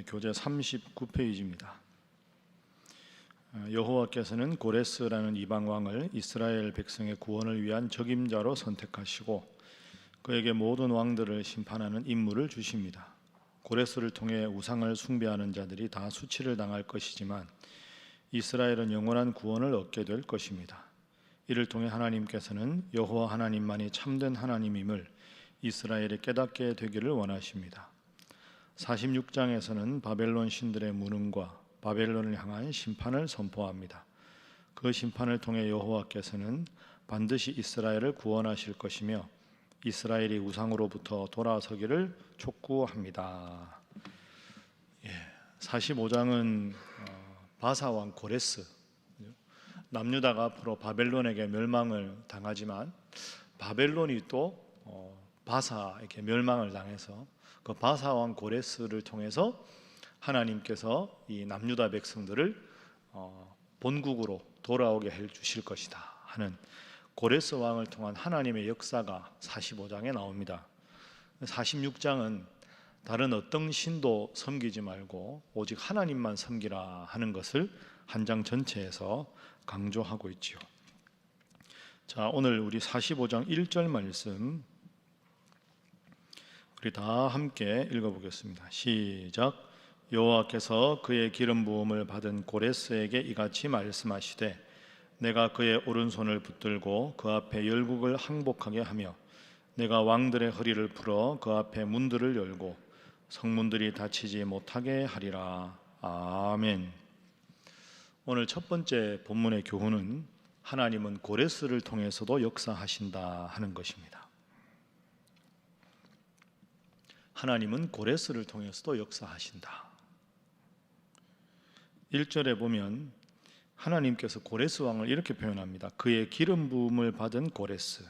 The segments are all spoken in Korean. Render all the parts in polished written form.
교재 39페이지입니다. 여호와께서는 고레스라는 이방 왕을 이스라엘 백성의 구원을 위한 적임자로 선택하시고 그에게 모든 왕들을 심판하는 임무를 주십니다. 고레스를 통해 우상을 숭배하는 자들이 다 수치를 당할 것이지만 이스라엘은 영원한 구원을 얻게 될 것입니다. 이를 통해 하나님께서는 여호와 하나님만이 참된 하나님임을 이스라엘이 깨닫게 되기를 원하십니다. 46장에서는 바벨론 신들의 무능과 바벨론을 향한 심판을 선포합니다. 그 심판을 통해 여호와께서는 반드시 이스라엘을 구원하실 것이며 이스라엘이 우상으로부터 돌아서기를 촉구합니다. 45장은 바사왕 고레스, 남유다가 앞으로 바벨론에게 멸망을 당하지만 바벨론이 또 바사에게 멸망을 당해서 그 바사왕 고레스를 통해서 하나님께서 이 남유다 백성들을 본국으로 돌아오게 해 주실 것이다 하는 고레스 왕을 통한 하나님의 역사가 45장에 나옵니다. 46장은 다른 어떤 신도 섬기지 말고 오직 하나님만 섬기라 하는 것을 한 장 전체에서 강조하고 있지요. 자, 오늘 우리 45장 1절 말씀 우리 다 함께 읽어보겠습니다. 시작. 여호와께서 그의 기름 부음을 받은 고레스에게 이같이 말씀하시되 내가 그의 오른손을 붙들고 그 앞에 열국을 항복하게 하며 내가 왕들의 허리를 풀어 그 앞에 문들을 열고 성문들이 닫히지 못하게 하리라. 아멘. 오늘 첫 번째 본문의 교훈은 하나님은 고레스를 통해서도 역사하신다 하는 것입니다. 하나님은 고레스를 통해서도 역사하신다. 1절에 보면 하나님께서 고레스 왕을 이렇게 표현합니다. 그의 기름 부음을 받은 고레스.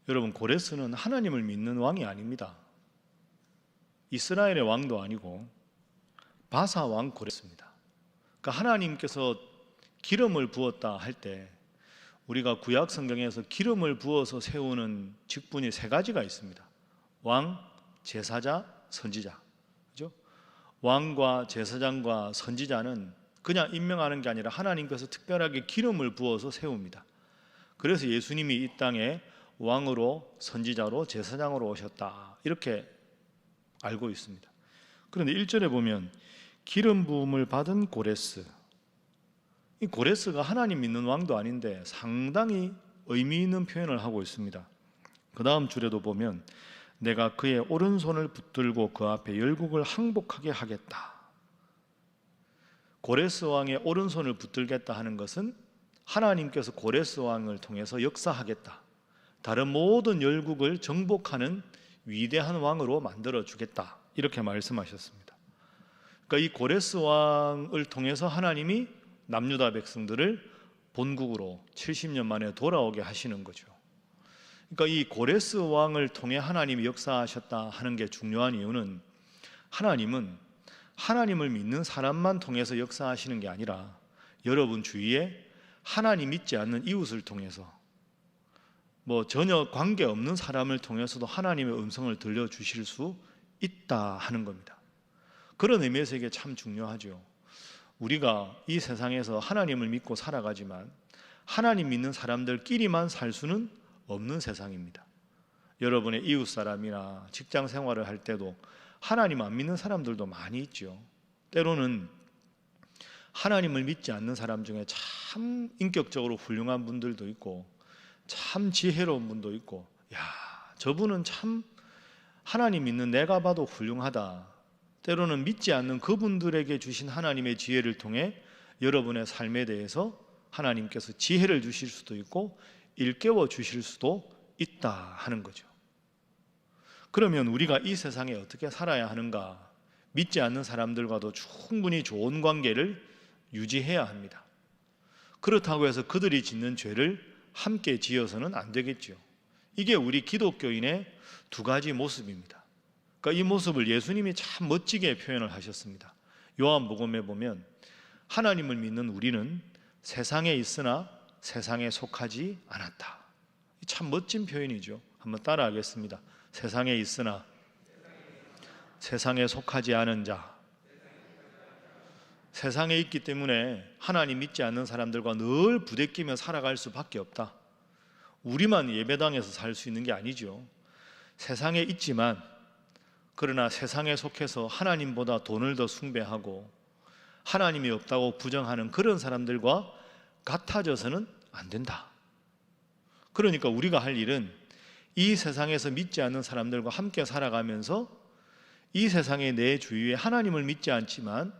여러분, 고레스는 하나님을 믿는 왕이 아닙니다. 이스라엘의 왕도 아니고 바사 왕 고레스입니다. 그러니까 하나님께서 기름을 부었다 할 때 우리가 구약 성경에서 기름을 부어서 세우는 직분이 세 가지가 있습니다. 왕, 제사자, 선지자. 그죠? 왕과 제사장과 선지자는 그냥 임명하는 게 아니라 하나님께서 특별하게 기름을 부어서 세웁니다. 그래서 예수님이 이 땅에 왕으로, 선지자로, 제사장으로 오셨다 이렇게 알고 있습니다. 그런데 1절에 보면 기름 부음을 받은 고레스, 이 고레스가 하나님 믿는 왕도 아닌데 상당히 의미 있는 표현을 하고 있습니다. 그 다음 줄에도 보면 내가 그의 오른손을 붙들고 그 앞에 열국을 항복하게 하겠다. 고레스 왕의 오른손을 붙들겠다 하는 것은 하나님께서 고레스 왕을 통해서 역사하겠다, 다른 모든 열국을 정복하는 위대한 왕으로 만들어 주겠다 이렇게 말씀하셨습니다. 그러니까 이 고레스 왕을 통해서 하나님이 남유다 백성들을 본국으로 70년 만에 돌아오게 하시는 거죠. 그러니까 이 고레스 왕을 통해 하나님이 역사하셨다 하는 게 중요한 이유는 하나님은 하나님을 믿는 사람만 통해서 역사하시는 게 아니라 여러분 주위에 하나님 믿지 않는 이웃을 통해서 전혀 관계없는 사람을 통해서도 하나님의 음성을 들려주실 수 있다 하는 겁니다. 그런 의미에서 이게 참 중요하죠. 우리가 이 세상에서 하나님을 믿고 살아가지만 하나님 믿는 사람들끼리만 살 수는 없는 세상입니다. 여러분의 이웃 사람이나 직장 생활을 할 때도 하나님 안 믿는 사람들도 많이 있죠. 때로는 하나님을 믿지 않는 사람 중에 참 인격적으로 훌륭한 분들도 있고 참 지혜로운 분도 있고, 야, 저분은 참 하나님 믿는 내가 봐도 훌륭하다. 때로는 믿지 않는 그분들에게 주신 하나님의 지혜를 통해 여러분의 삶에 대해서 하나님께서 지혜를 주실 수도 있고 일깨워 주실 수도 있다 하는 거죠. 그러면 우리가 이 세상에 어떻게 살아야 하는가? 믿지 않는 사람들과도 충분히 좋은 관계를 유지해야 합니다. 그렇다고 해서 그들이 짓는 죄를 함께 지어서는 안 되겠죠. 이게 우리 기독교인의 두 가지 모습입니다. 그러니까 이 모습을 예수님이 참 멋지게 표현을 하셨습니다. 요한복음에 보면 하나님을 믿는 우리는 세상에 있으나 세상에 속하지 않았다. 참 멋진 표현이죠. 한번 따라하겠습니다. 세상에 있으나 세상에 속하지 않은 자. 세상에 있기 때문에 하나님 믿지 않는 사람들과 늘 부대끼며 살아갈 수밖에 없다. 우리만 예배당에서 살 수 있는 게 아니죠. 세상에 있지만 그러나 세상에 속해서 하나님보다 돈을 더 숭배하고 하나님이 없다고 부정하는 그런 사람들과 같아져서는 안 된다. 그러니까 우리가 할 일은 이 세상에서 믿지 않는 사람들과 함께 살아가면서 이 세상의 내 주위에 하나님을 믿지 않지만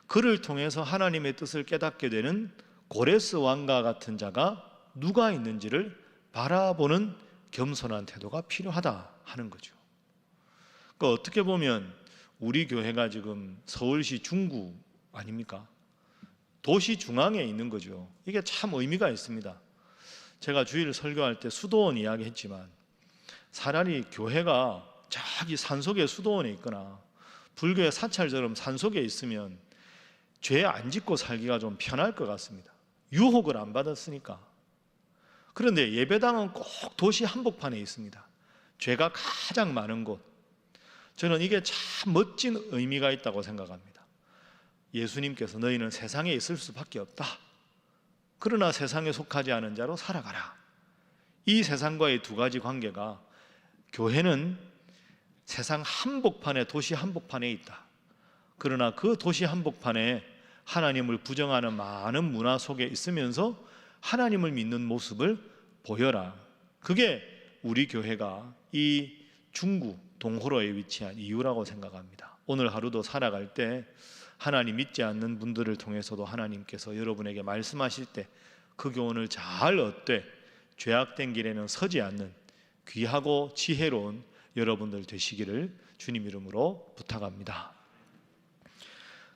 그를 통해서 하나님의 뜻을 깨닫게 되는 고레스 왕과 같은 자가 누가 있는지를 바라보는 겸손한 태도가 필요하다 하는 거죠. 그러니까 어떻게 보면 우리 교회가 지금 서울시 중구 아닙니까? 도시 중앙에 있는 거죠. 이게 참 의미가 있습니다. 제가 주일 설교할 때 수도원 이야기했지만 차라리 교회가 저기 산속에 수도원에 있거나 불교의 사찰처럼 산속에 있으면 죄 안 짓고 살기가 좀 편할 것 같습니다. 유혹을 안 받았으니까. 그런데 예배당은 꼭 도시 한복판에 있습니다. 죄가 가장 많은 곳. 저는 이게 참 멋진 의미가 있다고 생각합니다. 예수님께서 너희는 세상에 있을 수밖에 없다. 그러나 세상에 속하지 않은 자로 살아가라. 이 세상과의 두 가지 관계가 교회는 세상 한복판에 도시 한복판에 있다. 그러나 그 도시 한복판에 하나님을 부정하는 많은 문화 속에 있으면서 하나님을 믿는 모습을 보여라. 그게 우리 교회가 이 중구 동호로에 위치한 이유라고 생각합니다. 오늘 하루도 살아갈 때 하나님 믿지 않는 분들을 통해서도 하나님께서 여러분에게 말씀하실 때 그 교훈을 잘 얻되 죄악된 길에는 서지 않는 귀하고 지혜로운 여러분들 되시기를 주님 이름으로 부탁합니다.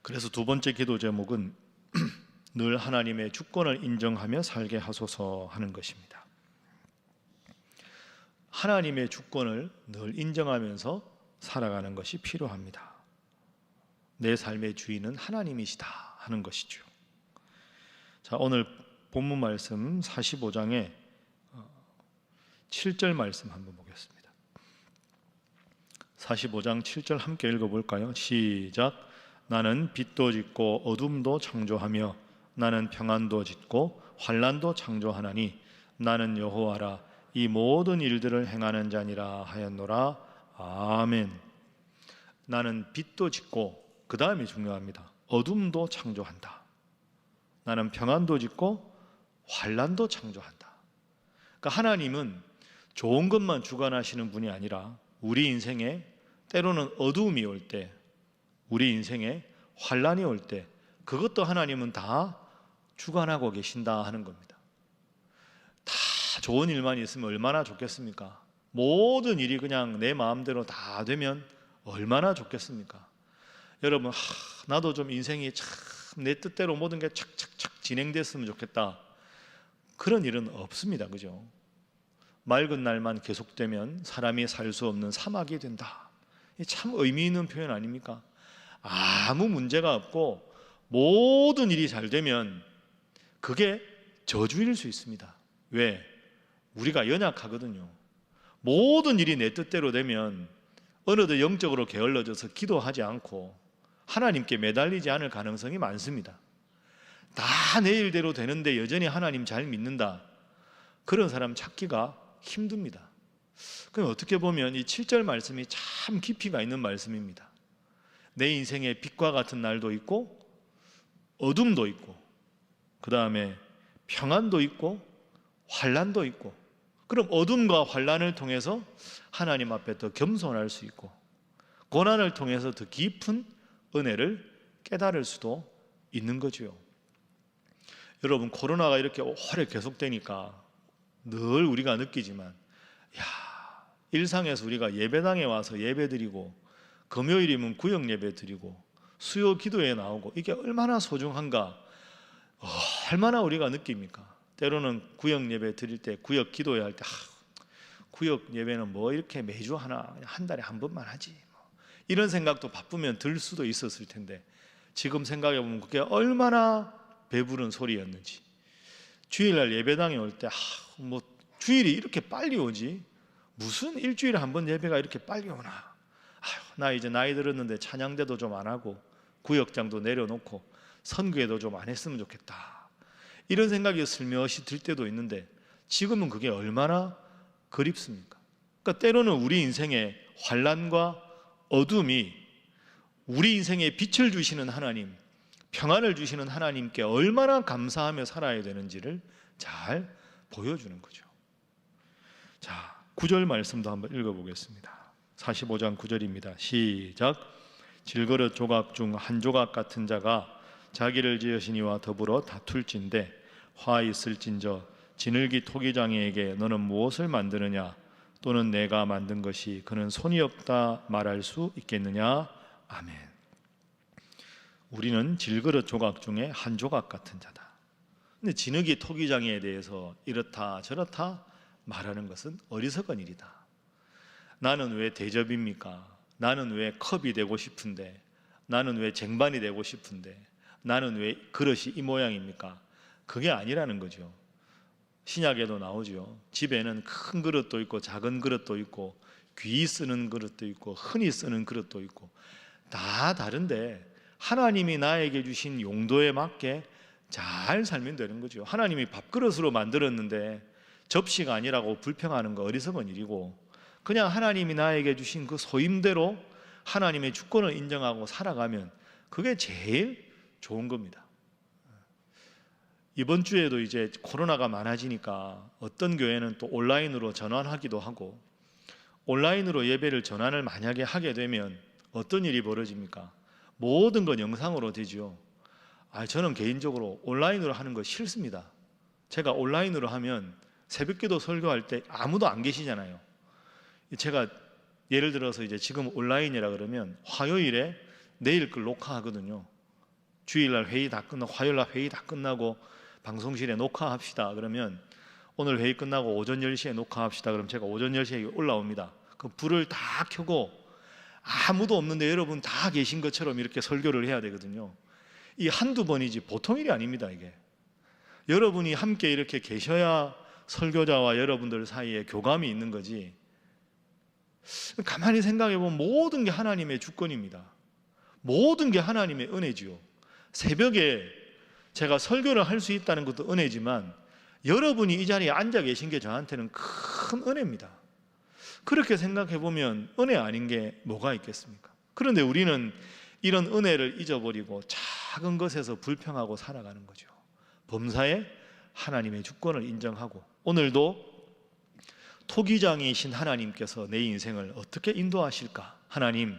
그래서 두 번째 기도 제목은 늘 하나님의 주권을 인정하며 살게 하소서 하는 것입니다. 하나님의 주권을 늘 인정하면서 살아가는 것이 필요합니다. 내 삶의 주인은 하나님이시다 하는 것이죠. 자, 오늘 본문 말씀 45장의 7절 말씀 한번 보겠습니다. 45장 7절 함께 읽어볼까요? 시작. 나는 빛도 짓고 어둠도 창조하며 나는 평안도 짓고 환난도 창조하나니 나는 여호와라 이 모든 일들을 행하는 자니라 하였노라. 아멘. 나는 빛도 짓고 그 다음이 중요합니다. 어둠도 창조한다. 나는 평안도 짓고 환난도 창조한다. 그러니까 하나님은 좋은 것만 주관하시는 분이 아니라 우리 인생에 때로는 어두움이 올 때, 우리 인생에 환난이 올 때 그것도 하나님은 다 주관하고 계신다 하는 겁니다. 다 좋은 일만 있으면 얼마나 좋겠습니까? 모든 일이 그냥 내 마음대로 다 되면 얼마나 좋겠습니까? 여러분, 나도 좀 인생이 참 내 뜻대로 모든 게 착착착 진행됐으면 좋겠다. 그런 일은 없습니다. 그죠? 맑은 날만 계속되면 사람이 살 수 없는 사막이 된다. 참 의미 있는 표현 아닙니까? 아무 문제가 없고 모든 일이 잘 되면 그게 저주일 수 있습니다. 왜? 우리가 연약하거든요. 모든 일이 내 뜻대로 되면 어느덧 영적으로 게을러져서 기도하지 않고 하나님께 매달리지 않을 가능성이 많습니다. 다 내 일대로 되는데 여전히 하나님 잘 믿는다. 그런 사람 찾기가 힘듭니다. 그럼 어떻게 보면 이 7절 말씀이 참 깊이가 있는 말씀입니다. 내 인생에 빛과 같은 날도 있고 어둠도 있고 그 다음에 평안도 있고 환난도 있고, 그럼 어둠과 환난을 통해서 하나님 앞에 더 겸손할 수 있고 고난을 통해서 더 깊은 은혜를 깨달을 수도 있는 거죠. 여러분, 코로나가 이렇게 오래 계속되니까 늘 우리가 느끼지만 일상에서 우리가 예배당에 와서 예배드리고 금요일이면 구역 예배 드리고 수요 기도에 나오고 이게 얼마나 소중한가, 얼마나 우리가 느낍니까? 때로는 구역 예배 드릴 때, 구역 기도회 할 때 구역 예배는 뭐 이렇게 매주 하나, 한 달에 한 번만 하지 이런 생각도 바쁘면 들 수도 있었을 텐데 지금 생각해 보면 그게 얼마나 배부른 소리였는지. 주일날 예배당에 올 때 주일이 이렇게 빨리 오지, 무슨 일주일에 한 번 예배가 이렇게 빨리 오나, 아휴, 나 이제 나이 들었는데 찬양대도 좀 안 하고 구역장도 내려놓고 선교회도 좀 안 했으면 좋겠다, 이런 생각이 슬며시 들 때도 있는데 지금은 그게 얼마나 그립습니까? 그러니까 때로는 우리 인생의 환난과 어둠이 우리 인생에 빛을 주시는 하나님, 평안을 주시는 하나님께 얼마나 감사하며 살아야 되는지를 잘 보여주는 거죠. 자, 9절 말씀도 한번 읽어보겠습니다. 45장 9절입니다. 시작. 질그릇 조각 중 한 조각 같은 자가 자기를 지으시니와 더불어 다툴진대 화 있을진저 지늘기 토기장이에게 너는 무엇을 만드느냐, 또는 내가 만든 것이 그는 손이 없다 말할 수 있겠느냐. 아멘. 우리는 질그릇 조각 중에 한 조각 같은 자다. 근데 지느기 토기장에 대해서 이렇다 저렇다 말하는 것은 어리석은 일이다. 나는 왜 대접입니까? 나는 왜 컵이 되고 싶은데, 나는 왜 쟁반이 되고 싶은데, 나는 왜 그릇이 이 모양입니까? 그게 아니라는 거죠. 신약에도 나오죠. 집에는 큰 그릇도 있고 작은 그릇도 있고 귀 쓰는 그릇도 있고 흔히 쓰는 그릇도 있고 다 다른데 하나님이 나에게 주신 용도에 맞게 잘 살면 되는 거죠. 하나님이 밥그릇으로 만들었는데 접시가 아니라고 불평하는 거 어리석은 일이고, 그냥 하나님이 나에게 주신 그 소임대로 하나님의 주권을 인정하고 살아가면 그게 제일 좋은 겁니다. 이번 주에도 이제 코로나가 많아지니까 어떤 교회는 또 온라인으로 전환하기도 하고, 온라인으로 예배를 전환을 만약에 하게 되면 어떤 일이 벌어집니까? 모든 건 영상으로 되죠. 저는 개인적으로 온라인으로 하는 거 싫습니다. 제가 온라인으로 하면 새벽기도 설교할 때 아무도 안 계시잖아요. 제가 예를 들어서 이제 지금 온라인이라 그러면 화요일에 내일 걸 녹화하거든요. 주일날 회의 다 끝나고 화요일날 회의 다 끝나고 방송실에 녹화합시다 그러면 오늘 회의 끝나고 오전 10시에 녹화합시다 그러면 제가 오전 10시에 올라옵니다. 그 불을 다 켜고 아무도 없는데 여러분 다 계신 것처럼 이렇게 설교를 해야 되거든요. 이 한두 번이지 보통 일이 아닙니다. 이게 여러분이 함께 이렇게 계셔야 설교자와 여러분들 사이에 교감이 있는 거지. 가만히 생각해 보면 모든 게 하나님의 주권입니다. 모든 게 하나님의 은혜지요. 새벽에 제가 설교를 할 수 있다는 것도 은혜지만 여러분이 이 자리에 앉아 계신 게 저한테는 큰 은혜입니다. 그렇게 생각해 보면 은혜 아닌 게 뭐가 있겠습니까? 그런데 우리는 이런 은혜를 잊어버리고 작은 것에서 불평하고 살아가는 거죠. 범사에 하나님의 주권을 인정하고, 오늘도 토기장이신 하나님께서 내 인생을 어떻게 인도하실까? 하나님,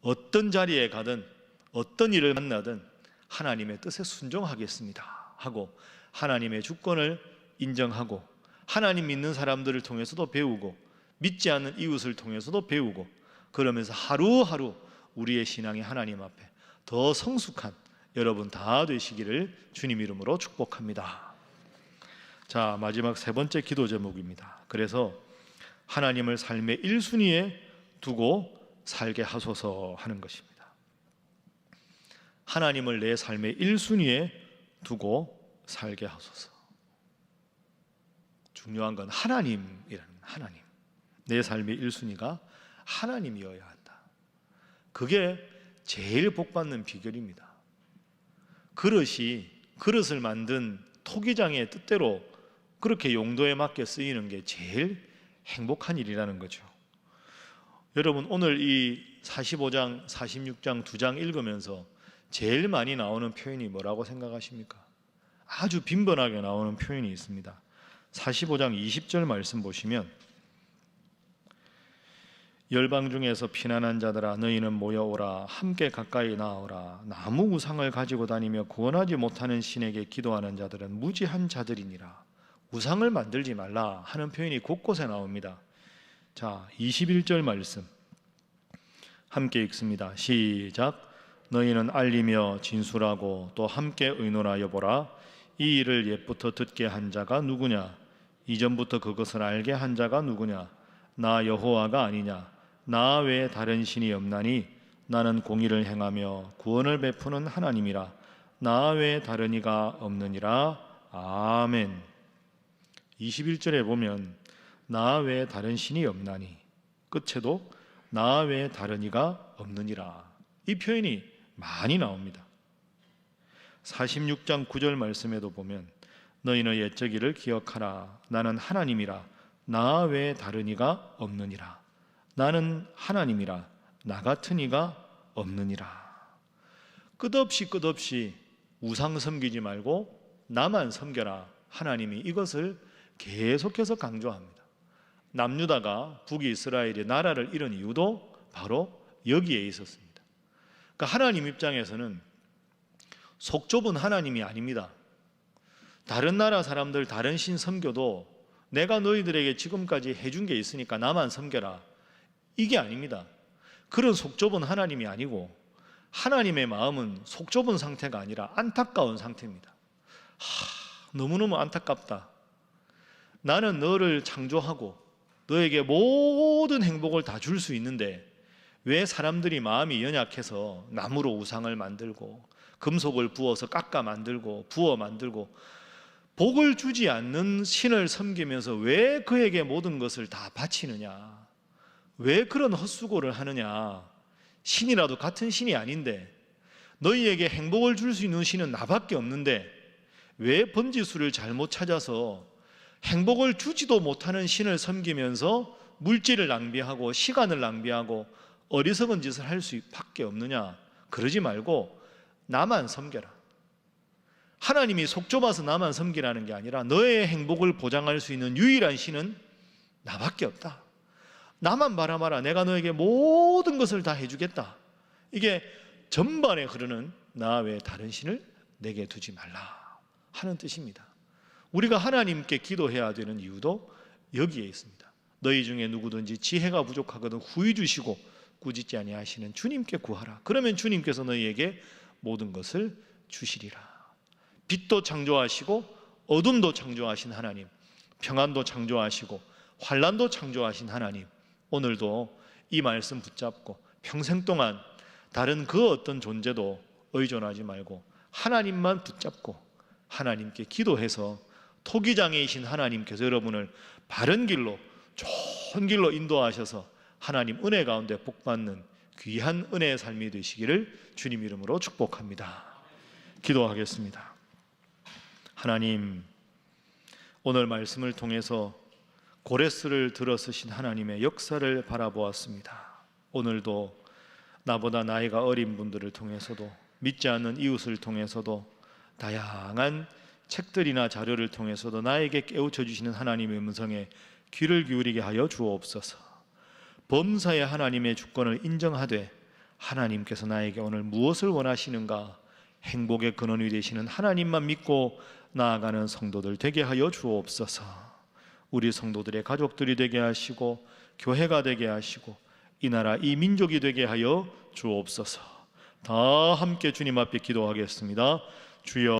어떤 자리에 가든 어떤 일을 만나든 하나님의 뜻에 순종하겠습니다 하고 하나님의 주권을 인정하고, 하나님 믿는 사람들을 통해서도 배우고 믿지 않는 이웃을 통해서도 배우고, 그러면서 하루하루 우리의 신앙이 하나님 앞에 더 성숙한 여러분 다 되시기를 주님 이름으로 축복합니다. 자, 마지막 세 번째 기도 제목입니다. 그래서 하나님을 삶의 1순위에 두고 살게 하소서 하는 것입니다. 하나님을 내 삶의 1순위에 두고 살게 하소서. 중요한 건 하나님이라는, 하나님. 내 삶의 1순위가 하나님이어야 한다. 그게 제일 복받는 비결입니다. 그릇을 만든 토기장의 뜻대로 그렇게 용도에 맞게 쓰이는 게 제일 행복한 일이라는 거죠. 여러분, 오늘 이 45장, 46장 두 장 읽으면서 제일 많이 나오는 표현이 뭐라고 생각하십니까? 아주 빈번하게 나오는 표현이 있습니다. 45장 20절 말씀 보시면, 열방 중에서 피난한 자들아 너희는 모여오라, 함께 가까이 나아오라. 나무 우상을 가지고 다니며 구원하지 못하는 신에게 기도하는 자들은 무지한 자들이니라. 우상을 만들지 말라 하는 표현이 곳곳에 나옵니다. 자, 21절 말씀 함께 읽습니다. 시작. 너희는 알리며 진술하고 또 함께 의논하여 보라. 이 일을 옛부터 듣게 한 자가 누구냐? 이전부터 그것을 알게 한 자가 누구냐? 나 여호와가 아니냐? 나 외에 다른 신이 없나니 나는 공의를 행하며 구원을 베푸는 하나님이라. 나 외에 다른 이가 없느니라. 아멘. 21절에 보면 나 외에 다른 신이 없나니, 끝에도 나 외에 다른 이가 없느니라. 이 표현이 많이 나옵니다. 46장 9절 말씀에도 보면 너희는 옛적 일을 기억하라. 나는 하나님이라. 나 외에 다른 이가 없느니라. 나는 하나님이라. 나 같은 이가 없느니라. 끝없이 우상 섬기지 말고 나만 섬겨라. 하나님이 이것을 계속해서 강조합니다. 남유다가 북이스라엘이 나라를 잃은 이유도 바로 여기에 있었습니다. 그러니까 하나님 입장에서는 속 좁은 하나님이 아닙니다. 다른 나라 사람들 다른 신 섬겨도 내가 너희들에게 지금까지 해준 게 있으니까 나만 섬겨라. 이게 아닙니다. 그런 속 좁은 하나님이 아니고 하나님의 마음은 속 좁은 상태가 아니라 안타까운 상태입니다. 너무너무 안타깝다. 나는 너를 창조하고 너에게 모든 행복을 다 줄 수 있는데 왜 사람들이 마음이 연약해서 나무로 우상을 만들고 금속을 부어서 깎아 만들고 부어 만들고 복을 주지 않는 신을 섬기면서 왜 그에게 모든 것을 다 바치느냐? 왜 그런 헛수고를 하느냐? 신이라도 같은 신이 아닌데 너희에게 행복을 줄 수 있는 신은 나밖에 없는데 왜 번지수를 잘못 찾아서 행복을 주지도 못하는 신을 섬기면서 물질을 낭비하고 시간을 낭비하고 어리석은 짓을 할 수밖에 없느냐? 그러지 말고 나만 섬겨라. 하나님이 속 좁아서 나만 섬기라는 게 아니라 너의 행복을 보장할 수 있는 유일한 신은 나밖에 없다. 나만 바라봐라. 내가 너에게 모든 것을 다 해주겠다. 이게 전반에 흐르는 나 외에 다른 신을 내게 두지 말라 하는 뜻입니다. 우리가 하나님께 기도해야 되는 이유도 여기에 있습니다. 너희 중에 누구든지 지혜가 부족하거든 후히 주시고 꾸짖지 아니하시는 주님께 구하라. 그러면 주님께서 너희에게 모든 것을 주시리라. 빛도 창조하시고 어둠도 창조하신 하나님, 평안도 창조하시고 환난도 창조하신 하나님, 오늘도 이 말씀 붙잡고 평생 동안 다른 그 어떤 존재도 의존하지 말고 하나님만 붙잡고 하나님께 기도해서 토기장애이신 하나님께서 여러분을 바른 길로, 좋은 길로 인도하셔서 하나님 은혜 가운데 복받는 귀한 은혜의 삶이 되시기를 주님 이름으로 축복합니다. 기도하겠습니다. 하나님, 오늘 말씀을 통해서 고레스를 들어 쓰신 하나님의 역사를 바라보았습니다. 오늘도 나보다 나이가 어린 분들을 통해서도 믿지 않는 이웃을 통해서도 다양한 책들이나 자료를 통해서도 나에게 깨우쳐 주시는 하나님의 음성에 귀를 기울이게 하여 주옵소서. 범사의 하나님의 주권을 인정하되 하나님께서 나에게 오늘 무엇을 원하시는가 행복의 근원이 되시는 하나님만 믿고 나아가는 성도들 되게 하여 주옵소서. 우리 성도들의 가족들이 되게 하시고 교회가 되게 하시고 이 나라 이 민족이 되게 하여 주옵소서. 다 함께 주님 앞에 기도하겠습니다. 주여